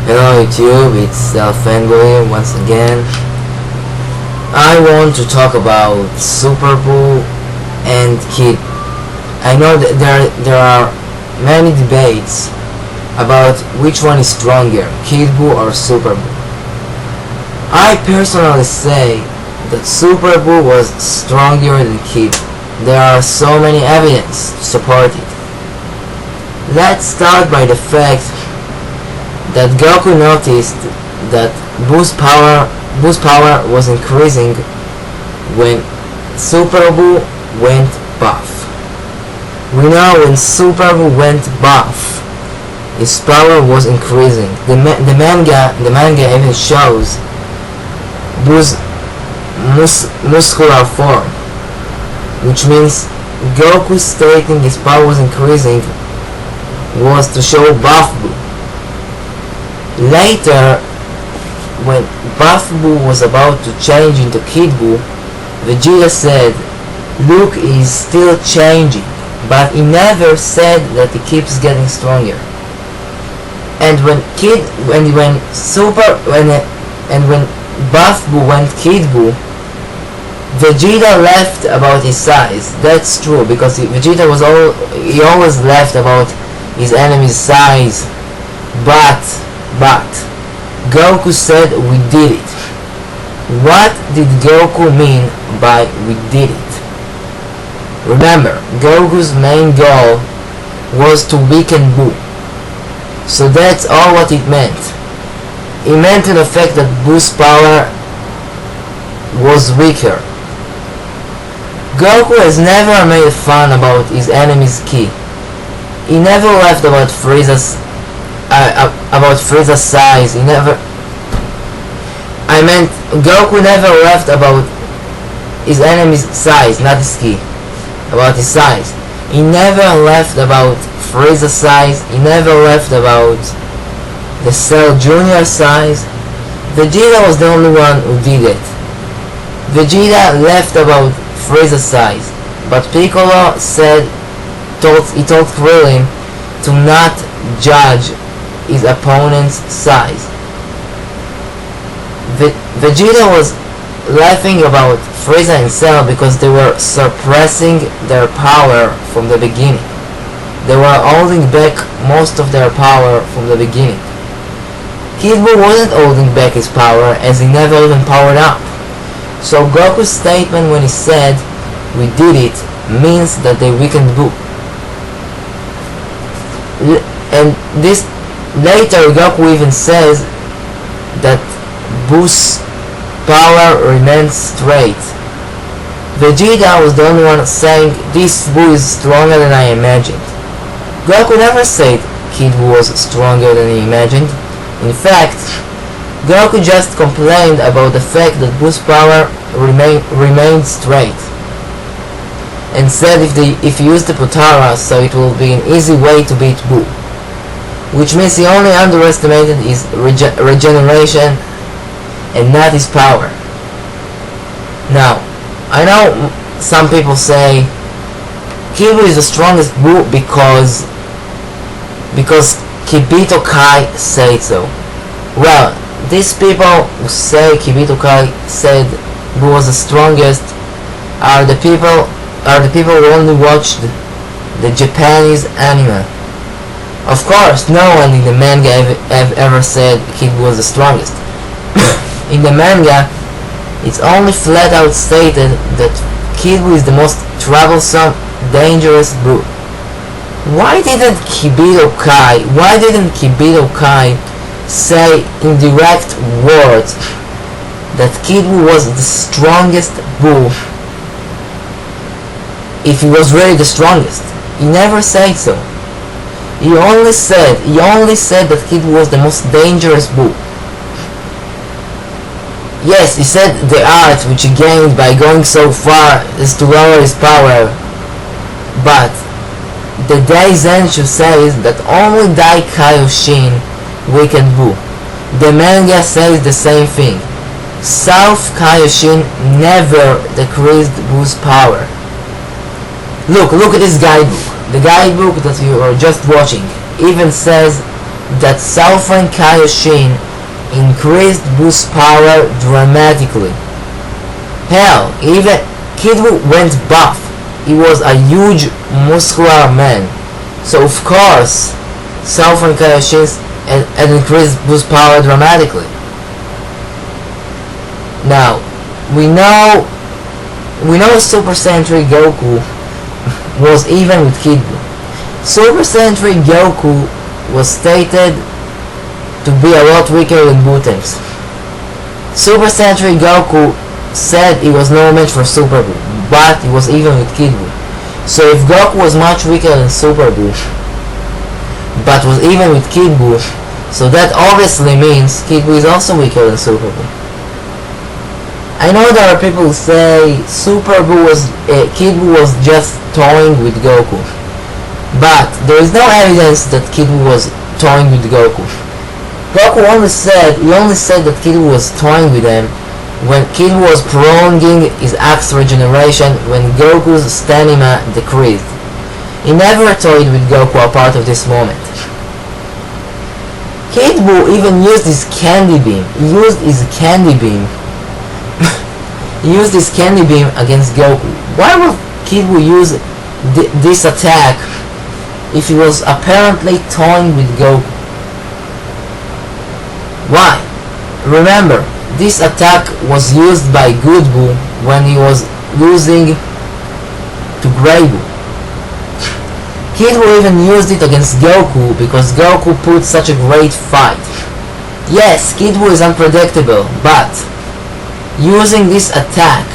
Hello YouTube, it's Fanboy once again. I want to talk about Super Buu and Kid. I know that there are many debates about which one is stronger, Kid Buu or Super Buu. I personally say that Super Buu was stronger than Kid. There are so many evidence to support it. Let's start by the fact that Goku noticed that Buu's power was increasing when Super Buu went buff. We know when Super Buu went buff, his power was increasing. The manga even shows Buu's muscular form, which means Goku stating his power was increasing was to show buff Buu. Later, when Buff Buu was about to change into Kid Buu, Vegito said, "Look, he's still changing," but he never said that he keeps getting stronger. And when Buff Buu went Kid Buu, Vegeta left about his size. That's true, because Vegeta he always left about his enemy's size, but Goku said we did it. What did Goku mean by we did it? Remember, Goku's main goal was to weaken Buu. So that's all what it meant. It meant in effect that Buu's power was weaker. Goku has never made fun about his enemy's ki. He never left about Frieza's size. Goku never left about his enemy's size, not his ki. About his size. He never left about Frieza's size. He never left about the Cell Jr. size. Vegeta was the only one who did it. Vegeta left about Frieza's size, but Piccolo told Krillin to not judge his opponent's size. Vegeta was laughing about Frieza and Cell because they were suppressing their power from the beginning. They were holding back most of their power from the beginning. Kid Buu wasn't holding back his power, as he never even powered up. So Goku's statement when he said, "We did it," means that they weakened Buu. And this later Goku even says that Buu's power remains straight. Vegeta was the only one saying this Buu is stronger than I imagined. Goku never said Kid Buu was stronger than he imagined. In fact, Goku just complained about the fact that Buu's power remained straight, and said if he used the Potara, so it will be an easy way to beat Buu. Which means he only underestimated his regeneration and not his power. Now, I know some people say Kid Buu is the strongest Buu because Kibito Kai said so. Well, these people who say Kibito Kai said Buu was the strongest are the people who only watched the Japanese anime. Of course, no one in the manga ever said Kid Buu was the strongest. In the manga, it's only flat out stated that Kid Buu is the most troublesome, dangerous Buu. Why didn't Kibito Kai say in direct words that Kid Buu was the strongest Buu if he was really the strongest? He never said so. He only said that Kid Buu was the most dangerous Buu. Yes, he said the art which he gained by going so far is to lower his power, but the Daizenshuu says that only Dai Kaioshin weakened Buu. The manga says the same thing. South Kaioshin never decreased Buu's power. Look at this guidebook. The guidebook that you are just watching even says that Dai Kaioshin increased Buu's power dramatically. Hell, even Kid Buu went buff. He was a huge muscular man. So of course, Dai Kaioshin had increased Buu's power dramatically. Now, we know Super Saiyan 3 Goku was even with Kid Buu. Super Saiyan 3 Goku was stated to be a lot weaker than Buu thinks. Super Saiyan 3 Goku said he was no match for Super Buu, but he was even with Kid Buu. So if Goku was much weaker than Super Buu, but was even with Kid Buu, so that obviously means Kid Buu is also weaker than Super Buu. I know there are people who say Kid Buu was just toying with Goku, but there is no evidence that Kid Buu was toying with Goku. Goku only said that Kid Buu was toying with him when Kid Buu was prolonging his axe regeneration when Goku's stamina decreased. He never toyed with Goku apart of this moment. Kid Buu even used his candy beam. He used his candy beam against Goku. Why would Kid Buu use this attack if he was apparently toying with Goku? Why? Remember, this attack was used by Good Buu when he was losing to Grey Buu. Kid Buu even used it against Goku because Goku put such a great fight. Yes, Kid Buu is unpredictable, but using this attack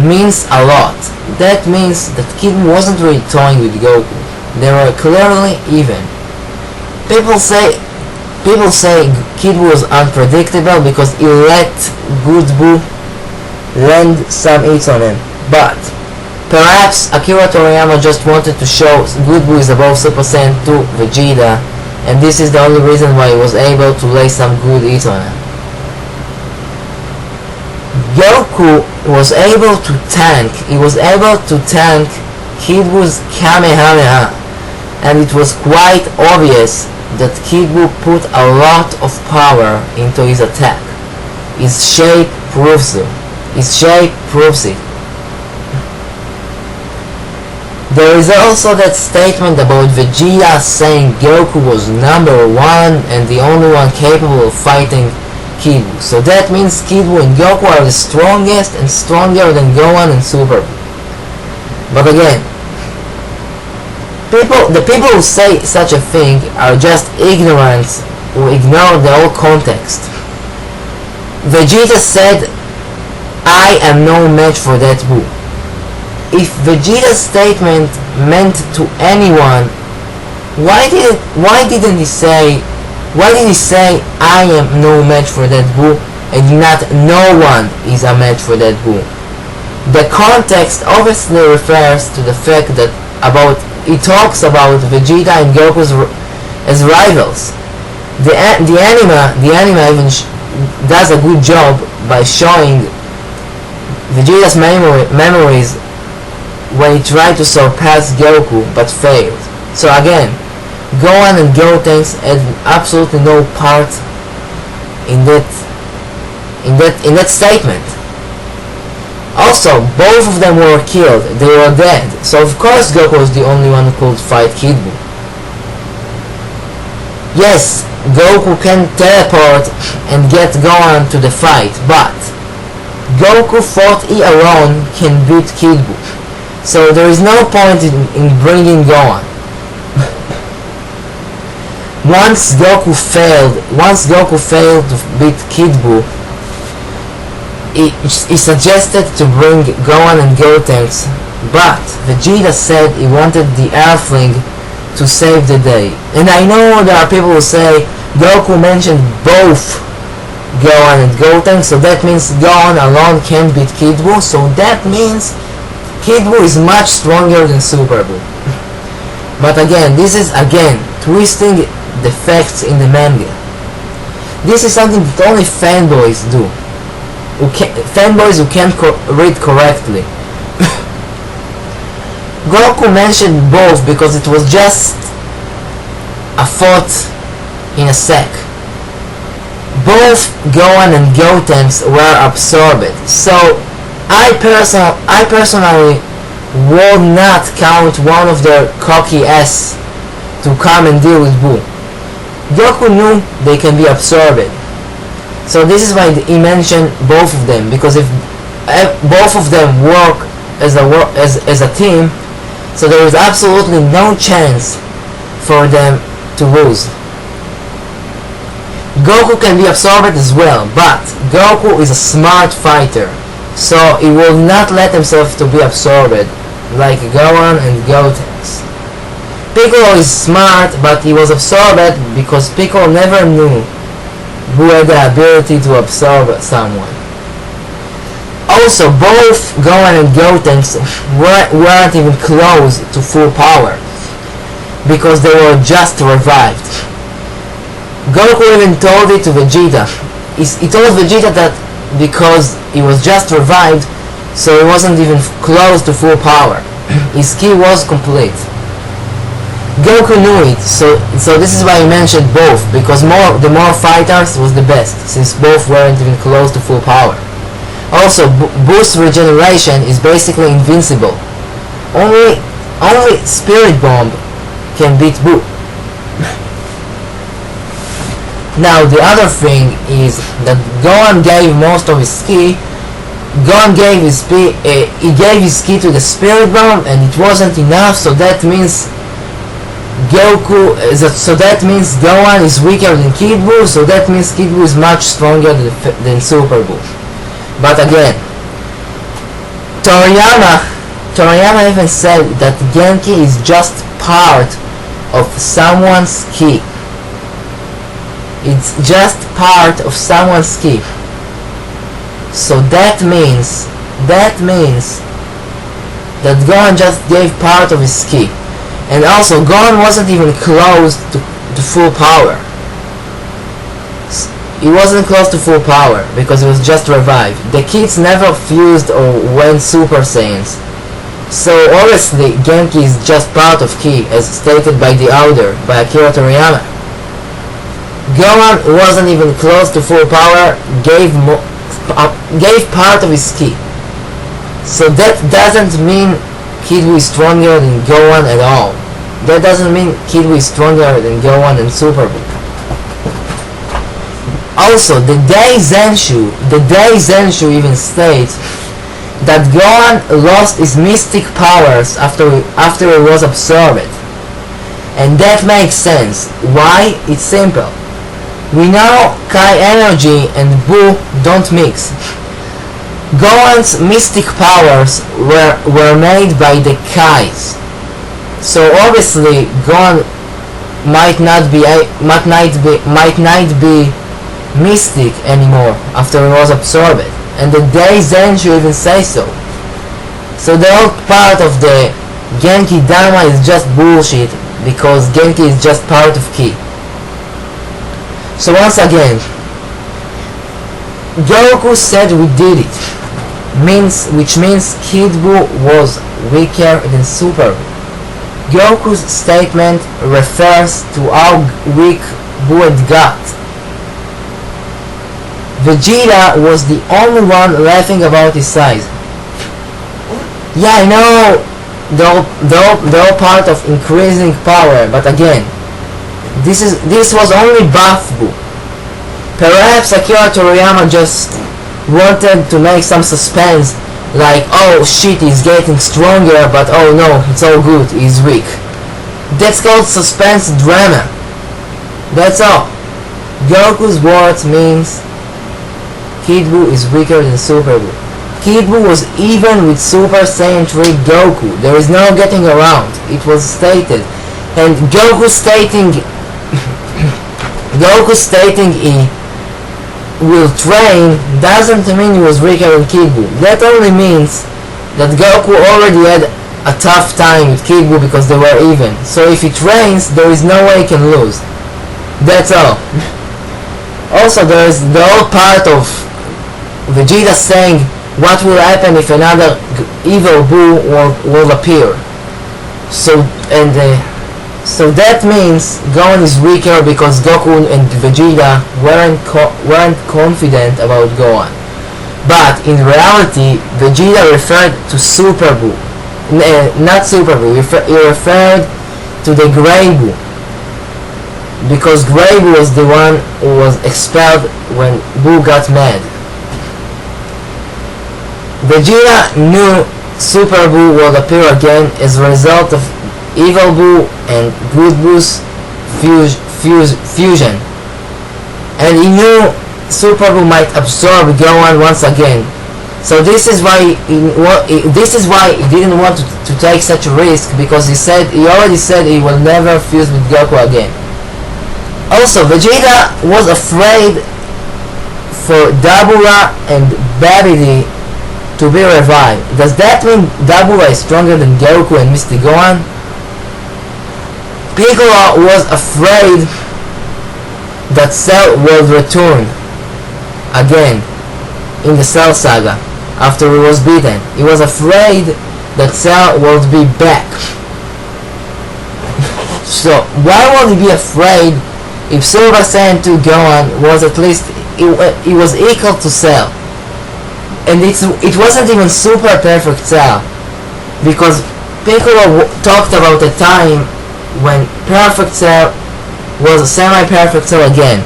means a lot. That means that Kid Buu wasn't really toying with Goku. They were clearly even. People say Kid Buu was unpredictable because he let Good Buu land some hits on him. But perhaps Akira Toriyama just wanted to show Good Buu is above Super Saiyan 2 Vegeta, and this is the only reason why he was able to lay some good hits on him. Goku was able to tank. He was able to tank Kid Buu's Kamehameha, and it was quite obvious that Kid Buu put a lot of power into his attack. His shape proves it. There is also that statement about Vegeta saying Goku was number 1 and the only one capable of fighting Kid Buu. So that means Kid Buu and Goku are the strongest and stronger than Gohan and Super Buu. But again, the people who say such a thing are just ignorant who ignore the whole context. Vegeta said, "I am no match for that Buu." If Vegeta's statement meant to anyone, why did he say I am no match for that Buu and not no one is a match for that Buu? The context obviously refers to the fact that he talks about Vegeta and Goku as rivals. The anime even does a good job by showing Vegeta's memories when he tried to surpass Goku but failed. So again, Gohan and Gotenks had absolutely no part in that statement. Also, both of them were killed. They were dead. So of course Goku was the only one who could fight Kid Buu. Yes, Goku can teleport and get Gohan to the fight, but Goku thought he alone can beat Kid Buu. So there is no point in bringing Gohan. Once Goku failed to beat Kid Buu, he suggested to bring Gohan and Gotenks, but Vegeta said he wanted the Earthling to save the day. And I know there are people who say Goku mentioned both Gohan and Gotenks, so that means Gohan alone can beat Kid Buu, so that means Kid Buu is much stronger than Super Buu. But again, this is twisting the facts in the manga. This is something that only fanboys do. Fanboys who can't read correctly. Goku mentioned both because it was just a thought in a sec. Both Gohan and Gotenks were absorbed, so I personally would not count one of their cocky ass to come and deal with Buu. Goku knew they can be absorbed, so this is why he mentioned both of them, because if both of them work as a team, so there is absolutely no chance for them to lose. Goku can be absorbed as well, but Goku is a smart fighter, so he will not let himself to be absorbed like Gohan and Gotenks. Piccolo is smart, but he was absorbed because Piccolo never knew who had the ability to absorb someone. Also, both Gohan and Gotenks weren't even close to full power, because they were just revived. Goku even told it to Vegeta. He told Vegeta that because he was just revived, so he wasn't even close to full power. His ki was complete. Goku knew it, so this is why he mentioned both, because the more fighters was the best, since both weren't even close to full power. Also, Buu's regeneration is basically invincible. Only Spirit Bomb can beat Buu. Now the other thing is that Gohan gave most of his ki. Gohan gave his ki to the Spirit Bomb, and it wasn't enough. So that means Gohan is weaker than Kid Buu. So that means Kid Buu is much stronger than Super Buu. But again, Toriyama even said that Genki is just part of someone's ki. It's just part of someone's ki. So that means that Gohan just gave part of his ki. And also Gohan wasn't even close to full power. He wasn't close to full power because he was just revived. The kids never fused or went Super Saiyans. So obviously Genki is just part of ki, as stated by the author, by Akira Toriyama. Gohan wasn't even close to full power, gave part of his ki. So that doesn't mean Kid Buu is stronger than Gohan at all. That doesn't mean Kid Buu is stronger than Gohan and Super Buu. Also, the Daizenshuu even states that Gohan lost his mystic powers after he was absorbed. And that makes sense. Why? It's simple. We know Kai energy and Buu don't mix. Gohan's mystic powers were made by the Kais. So obviously Gohan might not be mystic anymore after he was absorbed, and the Daizenshuu even say so. So the whole part of the Genki Dama is just bullshit, because Genki is just part of ki. So once again, Goku said we did it, which means Kid Buu was weaker than Super Buu. Goku's statement refers to how weak Buu had got. Vegeta was the only one laughing about his size. Yeah, I know the whole part of increasing power, but again, this was only buff Buu. Perhaps Akira Toriyama just wanted to make some suspense, like, oh shit, he's getting stronger, but oh no, it's all good, he's weak. That's called suspense drama. That's all. Goku's words means Kid Buu is weaker than Super Buu. Kid Buu was even with Super Saiyan 3 Goku. There is no getting around. It was stated. And Goku stating he will train doesn't mean he was weaker than Kid Buu. That only means that Goku already had a tough time with Kid Buu because they were even. So if he trains, there is no way he can lose. That's all. Also, there is the whole part of Vegeta saying what will happen if another evil Buu will appear. So, and So that means Gohan is weaker because Goku and Vegeta weren't confident about Gohan. But in reality, Vegeta referred to Super Buu. Not Super Buu, he referred to the Grey Buu. Because Grey Buu was the one who was expelled when Buu got mad. Vegeta knew Super Buu would appear again as a result of Evil Buu and Good Buu's fusion. And he knew Super Buu might absorb Gohan once again. So this is why he didn't want to take such a risk, because he already said he will never fuse with Goku again. Also, Vegeta was afraid for Dabura and Babidi to be revived. Does that mean Dabura is stronger than Goku and Mr. Gohan? Piccolo was afraid that Cell will return again in the Cell Saga after he was beaten. He was afraid that Cell will be back. So why would he be afraid if Super Saiyan 2 Gohan was at least he was equal to Cell? And it wasn't even super perfect Cell, because Piccolo talked about a time when perfect Cell was a semi-perfect Cell again.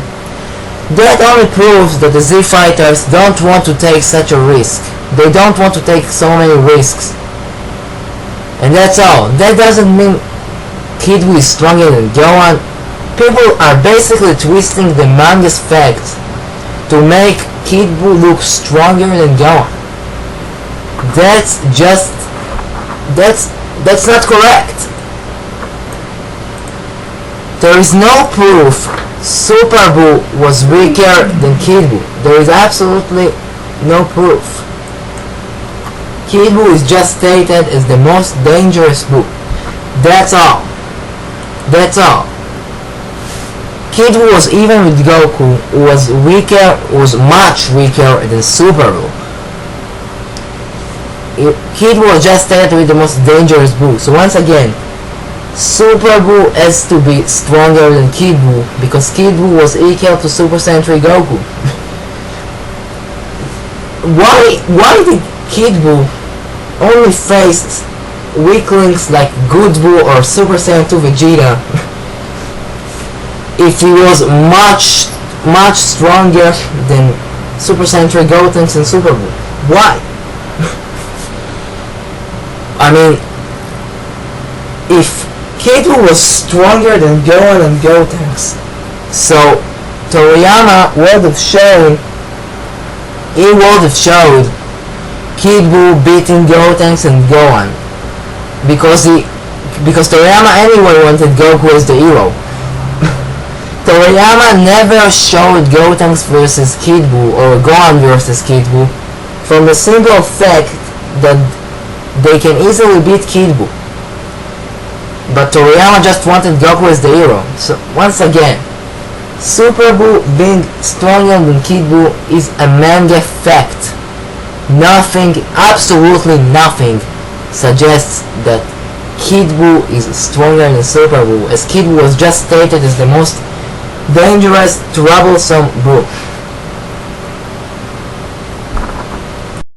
That only proves that the Z fighters don't want to take such a risk. They don't want to take so many risks. And that's all. That doesn't mean Kid Buu is stronger than Gohan. People are basically twisting the manga's facts to make Kid Buu look stronger than Gohan. That's not correct. There is no proof Super Buu was weaker than Kid Buu. There is absolutely no proof. Kid Buu is just stated as the most dangerous Buu. That's all. That's all. Kid Buu was even with Goku, who was much weaker than Super Buu. Kid Buu was just stated with the most dangerous Buu. So once again, Super Buu has to be stronger than Kid Buu, because Kid Buu was equal to Super Saiyan 3 Goku. Why did Kid Buu only face weaklings like Good Buu or Super Saiyan 2 Vegeta if he was much stronger than Super Saiyan 3 Gotenks and Super Buu? Why? I mean, if Kid Buu was stronger than Gohan and Gotenks, so Toriyama would have showed Kid Buu beating Gotenks and Gohan, because Toriyama anyway wanted Goku as the hero. Toriyama never showed Gotenks versus Kid Buu or Gohan versus Kid Buu, from the simple fact that they can easily beat Kid Buu. But Toriyama just wanted Goku as the hero. So once again, Super Buu being stronger than Kid Buu is a manga fact. Nothing, absolutely nothing, suggests that Kid Buu is stronger than Super Buu, as Kid Buu was just stated as the most dangerous, troublesome Buu.